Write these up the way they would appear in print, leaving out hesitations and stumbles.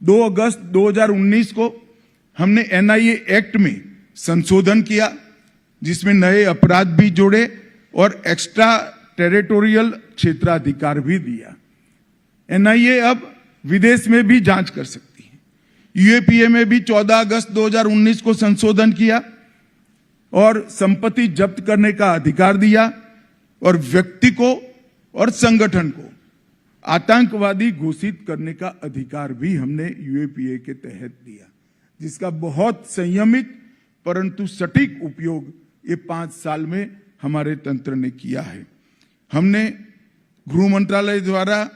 2 अगस्त 2019 को हमने NIA act में संशोधन किया, जिसमें नए अपराध भी जोड़े और एक्स्ट्रा टेरिटोरियल क्षेत्राधिकार भी दिया। एनआईए अब विदेश में भी जांच कर सकती है। यूएपीए में भी 14 अगस्त 2019 को संशोधन किया और संपत्ति जब्त करने का अधिकार दिया और व्यक्ति को और संगठन को आतंकवादी घोषित करने का अधिकार भी हमने यूएपीए के तहत दिया, जिसका बहुत संयमित परंतु सटीक उपयोग ये 5 साल में हमारे तंत्र ने किया है। हमने गृह मंत्रालय द्वारा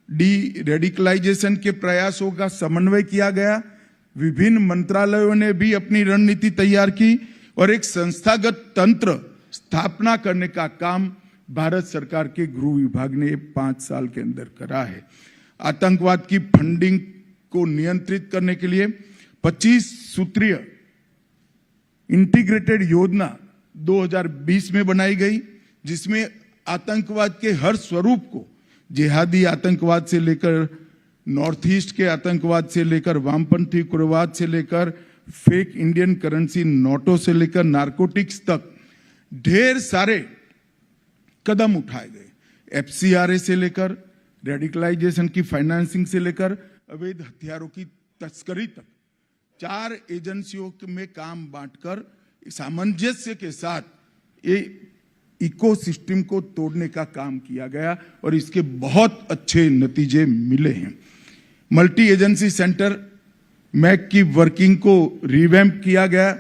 डी रेडिकलाइजेशन के प्रयासों का समन्वय किया गया। विभिन्न मंत्रालयों ने भी अपनी रणनीति तैयार की और एक संस्थागत तंत्र स्थापना करने का काम भारत सरकार के गृह विभाग ने 5 साल के अंदर करा है। आतंकवाद की फंडिंग को नियंत्रित करने के लिए 25 सूत्रीय इंटीग्रेटेड योजना 2020 में बनाई गई, जिसमें आतंकवाद के हर स्वरूप को, जिहादी आतंकवाद से लेकर नॉर्थ ईस्ट के आतंकवाद से लेकर वामपंथी उग्रवाद से लेकर फेक इंडियन करेंसी नोटों से लेकर नारकोटिक्स तक ढेर सारे कदम उठाए गए। एफसीआरए से लेकर रेडिकलाइजेशन की फाइनेंसिंग से लेकर अवैध हथियारों की तस्करी तक 4 एजेंसियों में काम बांटकर सामंजस्य के साथ ये इकोसिस्टम को तोड़ने का काम किया गया और इसके बहुत अच्छे नतीजे मिले हैं। मल्टी एजेंसी सेंटर मैक की वर्किंग को रिवैम्प किया गया।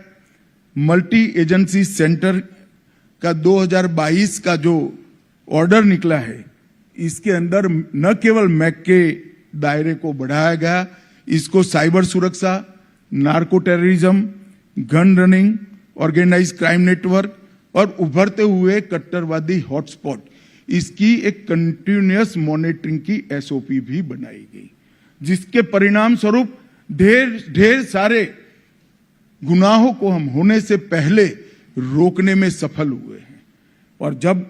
मल्टी एजेंसी सेंटर का 2022 का जो ऑर्डर निकला है, इसके अंदर न केवल मैक के दायरे को बढ़ाया गया, इसको साइबर सुरक्षा, narco terrorism, gun running, organise crime network और उभरते हुए कट्टरवादी हॉटस्पॉट, इसकी एक कंटिन्यूअस मॉनिटरिंग की एसओपी भी बनाई गई, जिसके परिणाम स्वरूप ढेर सारे गुनाहों को हम होने से पहले रोकने में सफल हुए हैं। और जब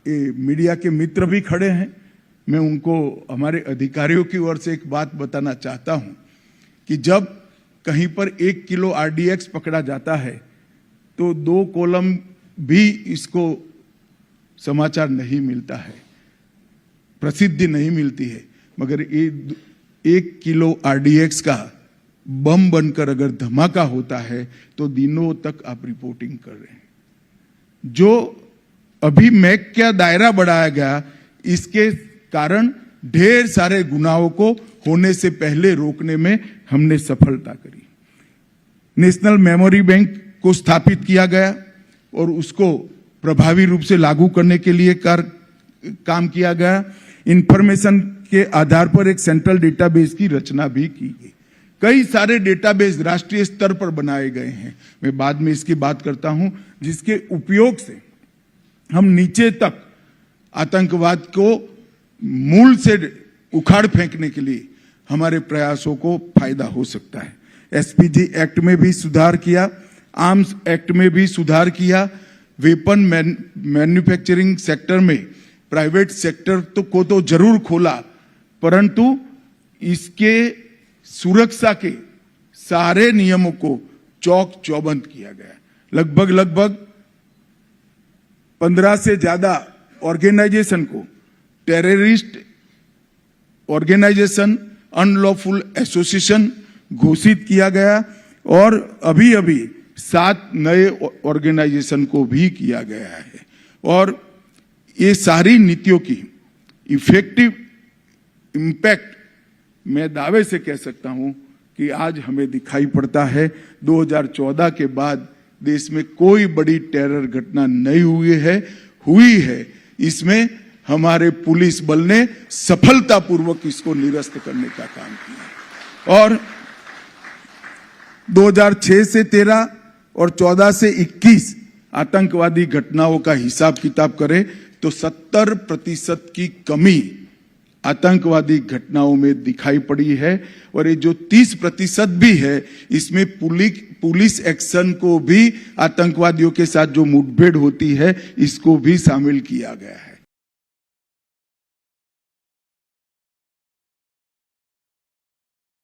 ये मीडिया के मित्र भी खड़े हैं, मैं उनको हमारे अधिकारियों की ओर से एक बात बताना चाहता हूं कि जब कहीं पर 1 किलो आरडीएक्स पकड़ा जाता है तो 2 कॉलम भी इसको समाचार नहीं मिलता है, प्रसिद्धि नहीं मिलती है, मगर ये 1 किलो आरडीएक्स का बम बनकर अगर धमाका होता है तो दिनों तक आप रिपोर्टिंग कर रहे हैं। जो अभी मैक का दायरा बढ़ाया गया, इसके कारण ढेर सारे गुनाहों को होने से पहले रोकने में हमने सफलता करी। नेशनल मेमोरी बैंक को स्थापित किया गया और उसको प्रभावी रूप से लागू करने के लिए काम किया गया। इंफॉर्मेशन के आधार पर एक सेंट्रल डेटाबेस की रचना भी की गई। कई सारे डेटाबेस राष्ट्रीय स्तर पर बनाए गए हैं, मैं बाद में इसकी बात करता हूं, जिसके उपयोग से हम नीचे तक आतंकवाद को मूल से उखाड़ फेंकने के लिए हमारे प्रयासों को फायदा हो सकता है। एसपीजी एक्ट में भी सुधार किया, आर्म्स एक्ट में भी सुधार किया। वेपन मैन्युफैक्चरिंग सेक्टर में प्राइवेट सेक्टर को तो जरूर खोला, परंतु इसके सुरक्षा के सारे नियमों को चौक चौबंद किया गया। लगभग 15 से ज्यादा ऑर्गेनाइजेशन को टेररिस्ट ऑर्गेनाइजेशन, अनलॉफुल एसोसिएशन घोषित किया गया और अभी 7 नए ऑर्गेनाइजेशन को भी किया गया है। और ये सारी नीतियों की इफेक्टिव इम्पैक्ट मैं दावे से कह सकता हूं कि आज हमें दिखाई पड़ता है। 2014 के बाद देश में कोई बड़ी टेरर घटना नहीं हुई है। इसमें हमारे पुलिस बल ने सफलतापूर्वक इसको निरस्त करने का काम किया। और 2006 से 13 और 14 से 21 आतंकवादी घटनाओं का हिसाब किताब करें तो 70% की कमी आतंकवादी घटनाओं में दिखाई पड़ी है। और ये जो 30% भी है, इसमें पुलिस एक्शन को भी, आतंकवादियों के साथ जो मुठभेड़ होती है, इसको भी शामिल किया गया है।